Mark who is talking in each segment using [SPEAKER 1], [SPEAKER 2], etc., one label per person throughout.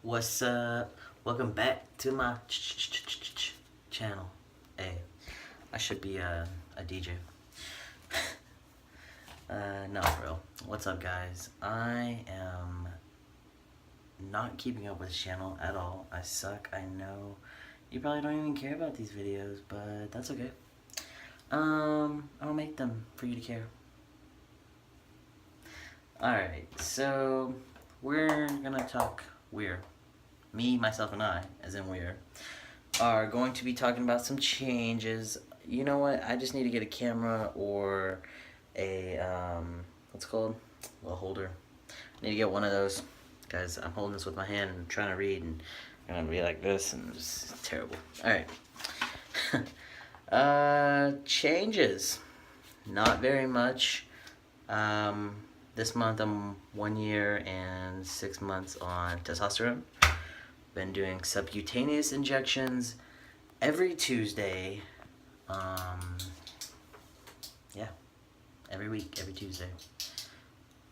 [SPEAKER 1] What's up? Welcome back to my channel. Hey, I should be a DJ. No, for real. What's up, guys? I am not keeping up with this channel at all. I suck. I know. You probably don't even care about these videos, but that's okay. I'll make them for you to care. Alright, so we're gonna talk me, myself, and I, as in are going to be talking about some changes. You know what? I just need to get a camera or a, what's it called? A holder. I need to get one of those. Guys, I'm holding this with my hand and trying to read, and I'm gonna be like this, and it's just terrible. Alright. Changes. Not very much. This month I'm 1 year and 6 months on testosterone. Been doing subcutaneous injections every Tuesday. Yeah, every week, every Tuesday.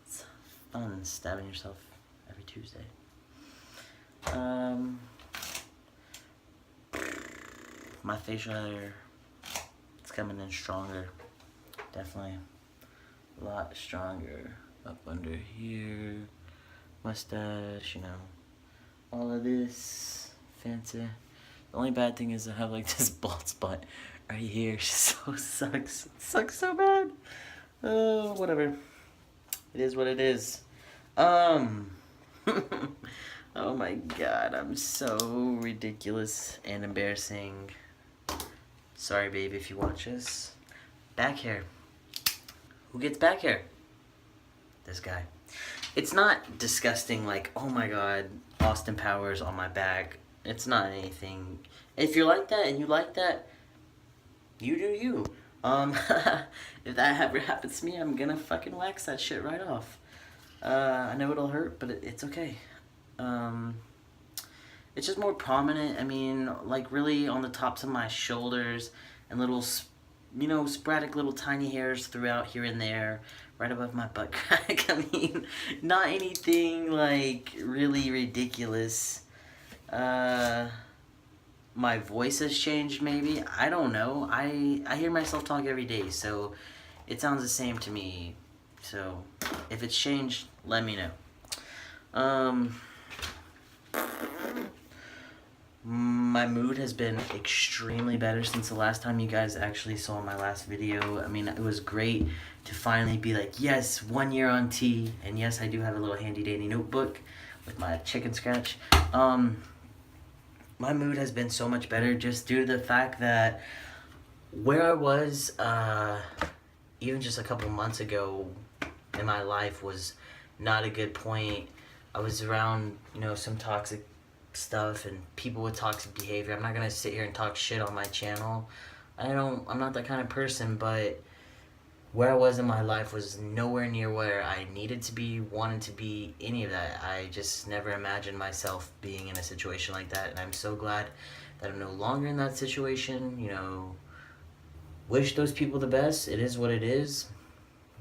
[SPEAKER 1] It's fun stabbing yourself every Tuesday. My facial hair, it's coming in stronger. Definitely a lot stronger. Up under here, mustache, you know, all of this fancy. The only bad thing is I have like this bald spot right here. It so sucks. It sucks so bad. Oh, whatever. It is what it is. Oh my god, I'm so ridiculous and embarrassing. Sorry, babe, if you watch this. Back hair. Who gets back hair? This guy. It's not disgusting like, oh my god, Austin Powers on my back. It's not anything. If you're like that and you like that, you do you. If that ever happens to me, I'm gonna fucking wax that shit right off. I know it'll hurt, but it's okay. It's just more prominent. I mean, like really on the tops of my shoulders and little, you know, sporadic little tiny hairs throughout here and there, right above my butt crack. I mean, not anything like really ridiculous. My voice has changed maybe. I don't know. I hear myself talk every day, so it sounds the same to me. So if it's changed, let me know. My mood has been extremely better since the last time you guys actually saw my last video. I mean, it was great to finally be like, yes, 1 year on T, and yes, I do have a little handy dandy notebook with my chicken scratch. My mood has been so much better just due to the fact that where I was even just a couple months ago in my life was not a good point. I was around, you know, some toxic stuff and people with toxic behavior. I'm not gonna sit here and talk shit on my channel. I'm not that kind of person, but where I was in my life was nowhere near where I needed to be, wanted to be, any of that. I just never imagined myself being in a situation like that, and I'm so glad that I'm no longer in that situation. You know, wish those people the best. It is what it is.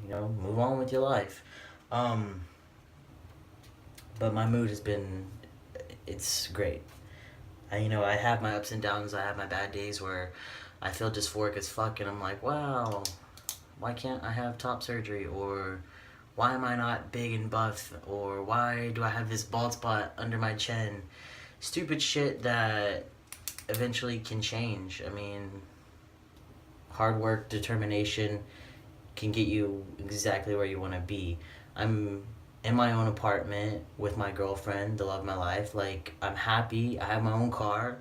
[SPEAKER 1] You know, move on with your life. But my mood has been, it's great. You know, I have my ups and downs. I have my bad days where I feel dysphoric as fuck, and I'm like, wow, why can't I have top surgery? Or why am I not big and buff? Or why do I have this bald spot under my chin? Stupid shit that eventually can change. I mean, hard work, determination can get you exactly where you want to be. I'm in my own apartment with my girlfriend, the love of my life. Like, I'm happy. I have my own car.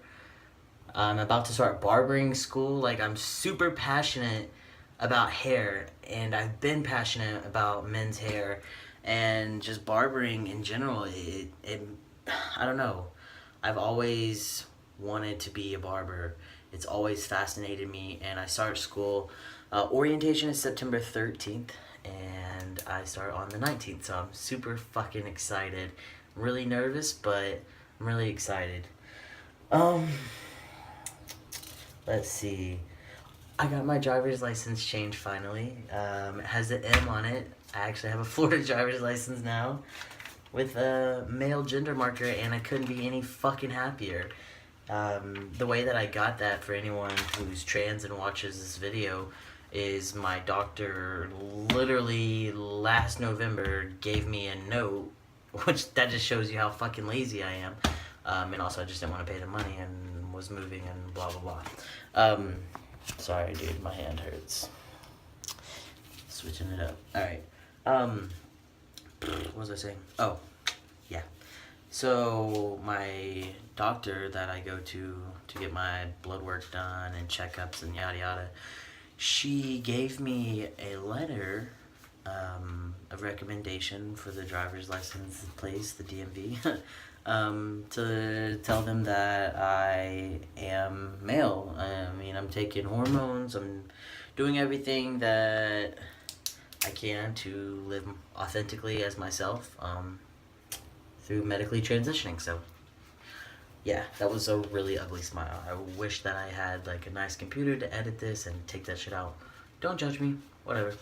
[SPEAKER 1] I'm about to start barbering school. Like, I'm super passionate about hair, and I've been passionate about men's hair and just barbering in general. I don't know. I've always wanted to be a barber. It's always fascinated me, and I start school. Orientation is September 13th, and I start on the 19th, so I'm super fucking excited. I'm really nervous, but I'm really excited. Let's see. I got my driver's license changed finally. It has the M on it. I actually have a Florida driver's license now, with a male gender marker, and I couldn't be any fucking happier. The way that I got that, for anyone who's trans and watches this video, is my doctor literally last November gave me a note, which that just shows you how fucking lazy I am. And also I just didn't want to pay the money and was moving and blah blah blah. Sorry dude, my hand hurts. Switching it up. Alright. What was I saying? Oh, yeah. So my doctor that I go to get my blood work done and checkups and yada yada, she gave me a letter of recommendation for the driver's license place, the DMV, to tell them that I am male. I mean, I'm taking hormones, I'm doing everything that I can to live authentically as myself through medically transitioning. So yeah, that was a really ugly smile. I wish that I had like a nice computer to edit this and take that shit out. Don't judge me, whatever.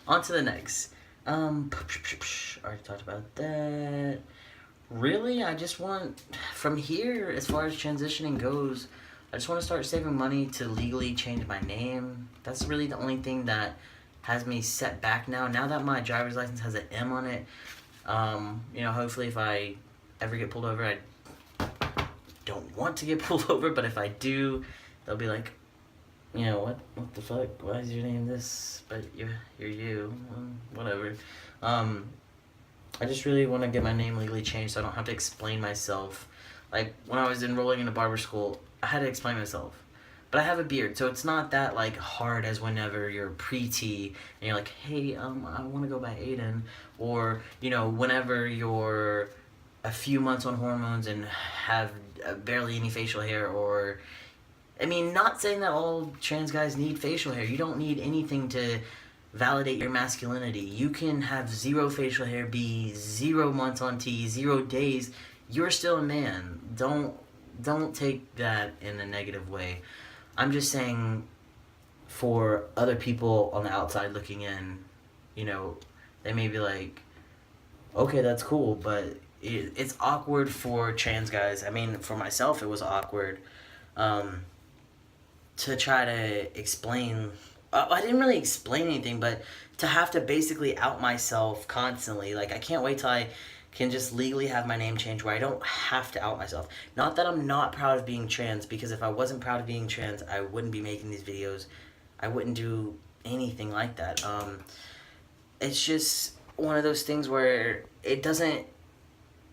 [SPEAKER 1] On to the next. Already talked about that. Really, I just want, from here, as far as transitioning goes, I just want to start saving money to legally change my name. That's really the only thing that has me set back now. Now that my driver's license has an M on it, you know, hopefully if I ever get pulled over, I don't want to get pulled over, but if I do, they'll be like, you know, what the fuck? Why is your name this? But you're you. Whatever. I just really want to get my name legally changed so I don't have to explain myself. Like, when I was enrolling into barber school, I had to explain myself. But I have a beard, so it's not that, like, hard as whenever you're pre-T and you're like, hey, I want to go by Aiden. Or, you know, whenever you're a few months on hormones and have barely any facial hair, or, I mean, not saying that all trans guys need facial hair. You don't need anything to validate your masculinity. You can have zero facial hair, be 0 months on T, 0 days. You're still a man. Don't take that in a negative way. I'm just saying, for other people on the outside looking in, you know, they may be like, okay, that's cool, but it's awkward for trans guys. I mean, for myself, it was awkward to try to explain. I didn't really explain anything, but to have to basically out myself constantly. Like, I can't wait till I can just legally have my name changed where I don't have to out myself. Not that I'm not proud of being trans, because if I wasn't proud of being trans, I wouldn't be making these videos. I wouldn't do anything like that. It's just one of those things where it doesn't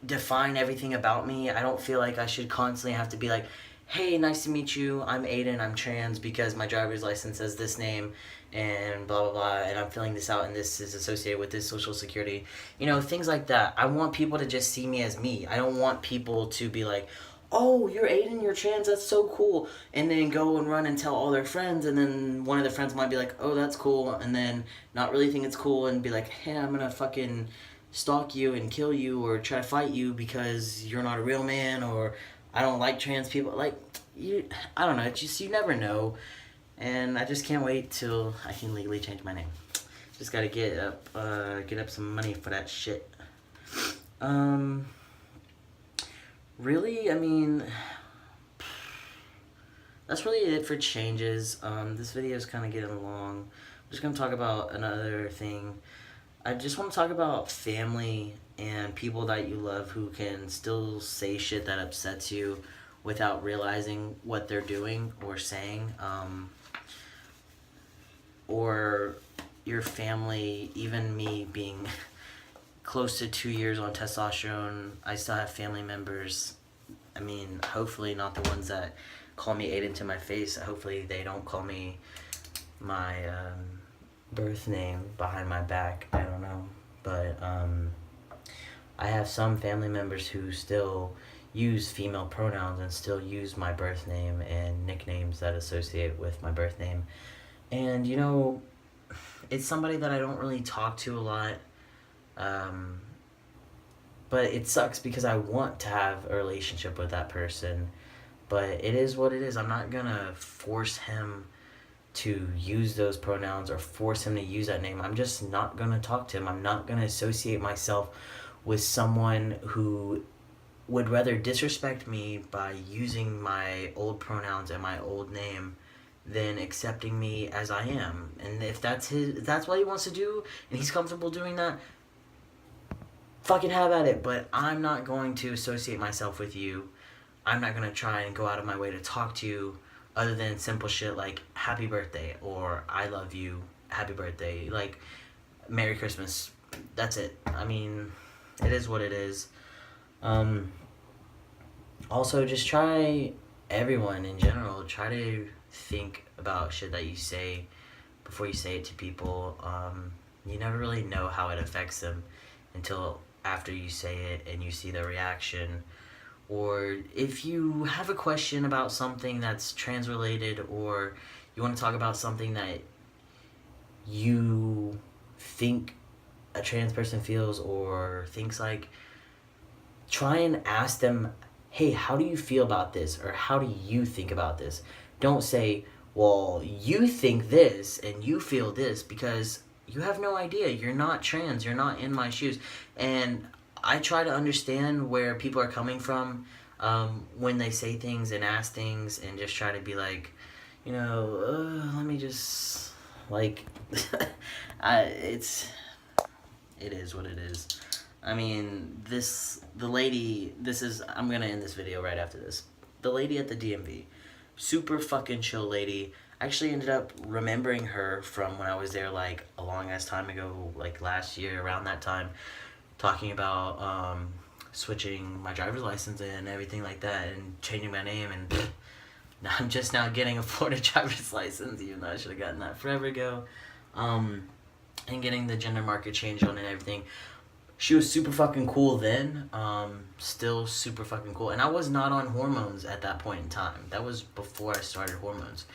[SPEAKER 1] define everything about me. I don't feel like I should constantly have to be like, hey, nice to meet you, I'm Aiden, I'm trans because my driver's license says this name and blah blah blah, and I'm filling this out and this is associated with this social security. You know, things like that. I want people to just see me as me. I don't want people to be like, oh, you're Aiden, you're trans, that's so cool, and then go and run and tell all their friends, and then one of their friends might be like, oh, that's cool, and then not really think it's cool and be like, hey, I'm gonna fucking stalk you and kill you or try to fight you because you're not a real man, or I don't like trans people. Like, I don't know, it's just, you never know. And I just can't wait till I can legally change my name. Just gotta get up some money for that shit. Really, I mean, that's really it for changes. This video is kind of getting long. I'm just gonna talk about another thing. I just want to talk about family and people that you love who can still say shit that upsets you without realizing what they're doing or saying. Or your family, even me being close to 2 years on testosterone, I still have family members. I mean, hopefully not the ones that call me Aiden to my face. Hopefully they don't call me my birth name behind my back. I don't know. But I have some family members who still use female pronouns and still use my birth name and nicknames that associate with my birth name. And, you know, it's somebody that I don't really talk to a lot. But it sucks because I want to have a relationship with that person. But it is what it is. I'm not going to force him to use those pronouns or force him to use that name. I'm just not going to talk to him. I'm not going to associate myself with someone who would rather disrespect me by using my old pronouns and my old name than accepting me as I am. And if that's what he wants to do and he's comfortable doing that, fucking have at it. But I'm not going to associate myself with you. I'm not going to try and go out of my way to talk to you other than simple shit like happy birthday or I love you, happy birthday, like Merry Christmas. That's it. I mean, it is what it is. Also, just try, everyone in general, try to think about shit that you say before you say it to people. You never really know how it affects them until after you say it and you see their reaction. Or if you have a question about something that's trans related, or you want to talk about something that you think a trans person feels or thinks like, try and ask them, hey, how do you feel about this? Or how do you think about this? Don't say, well, you think this and you feel this, because you have no idea. You're not trans. You're not in my shoes. And I try to understand where people are coming from when they say things and ask things, and just try to be like, let me just, like, it is what it is. I mean, I'm gonna end this video right after this. The lady at the DMV, super fucking chill lady. I actually ended up remembering her from when I was there, like, a long ass time ago, like last year around that time, talking about switching my driver's license and everything like that, and changing my name, and I'm just now getting a Florida driver's license, even though I should have gotten that forever ago, and getting the gender marker changed on and everything. She was super fucking cool then, still super fucking cool. And I was not on hormones at that point in time. That was before I started hormones.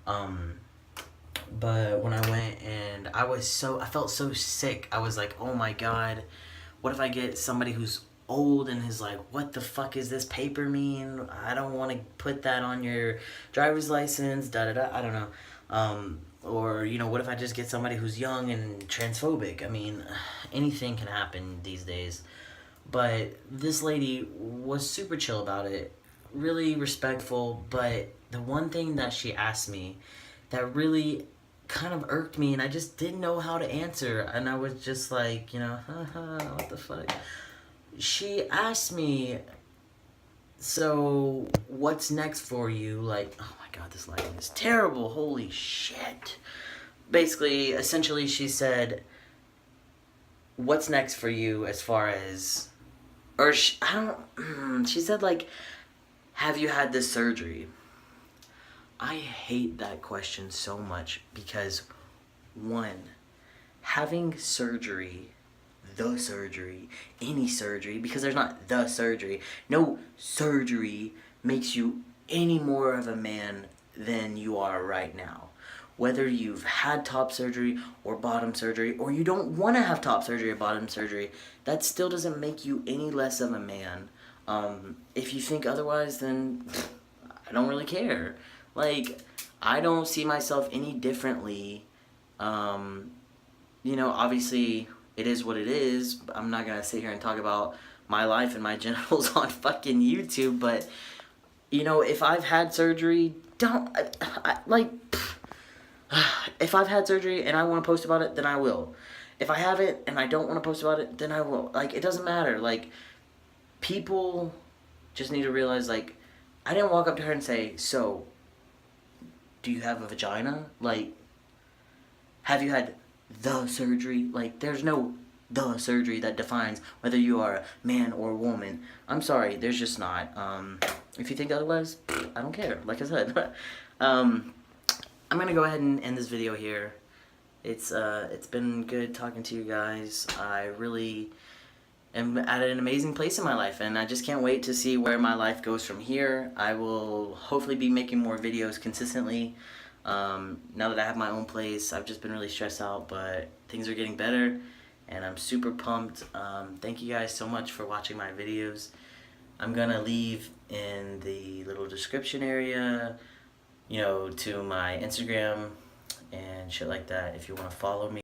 [SPEAKER 1] But when I went, and I felt so sick. I was like, oh my God, what if I get somebody who's old and is like, what the fuck is this paper mean? I don't want to put that on your driver's license, da-da-da, I don't know. Or, what if I just get somebody who's young and transphobic? I mean, anything can happen these days. But this lady was super chill about it, really respectful. But the one thing that she asked me that really kind of irked me, and I just didn't know how to answer. And I was just like, what the fuck? She asked me, so what's next for you? Like, oh my God, this lighting is terrible. Holy shit. Basically, essentially, she said, what's next for you as far as, or she said, like, have you had this surgery? I hate that question so much because, one, having surgery, the surgery, any surgery, because there's not the surgery, no surgery makes you any more of a man than you are right now. Whether you've had top surgery or bottom surgery, or you don't want to have top surgery or bottom surgery, that still doesn't make you any less of a man. If you think otherwise, then I don't really care. Like, I don't see myself any differently. Obviously, it is what it is. I'm not going to sit here and talk about my life and my genitals on fucking YouTube, but, if I've had surgery, if I've had surgery and I want to post about it, then I will. If I haven't and I don't want to post about it, then I will. Like, it doesn't matter. Like, people just need to realize, like, I didn't walk up to her and say, so, do you have a vagina? Like, have you had the surgery? Like, there's no the surgery that defines whether you are a man or woman. I'm sorry, there's just not. If you think otherwise, I don't care. Like I said, I'm gonna go ahead and end this video here. It's been good talking to you guys. I really am at an amazing place in my life, and I just can't wait to see where my life goes from here. I will hopefully be making more videos consistently. Now that I have my own place, I've just been really stressed out, but things are getting better, and I'm super pumped. Thank you guys so much for watching my videos. I'm gonna leave in the little description area, to my Instagram and shit like that if you want to follow me.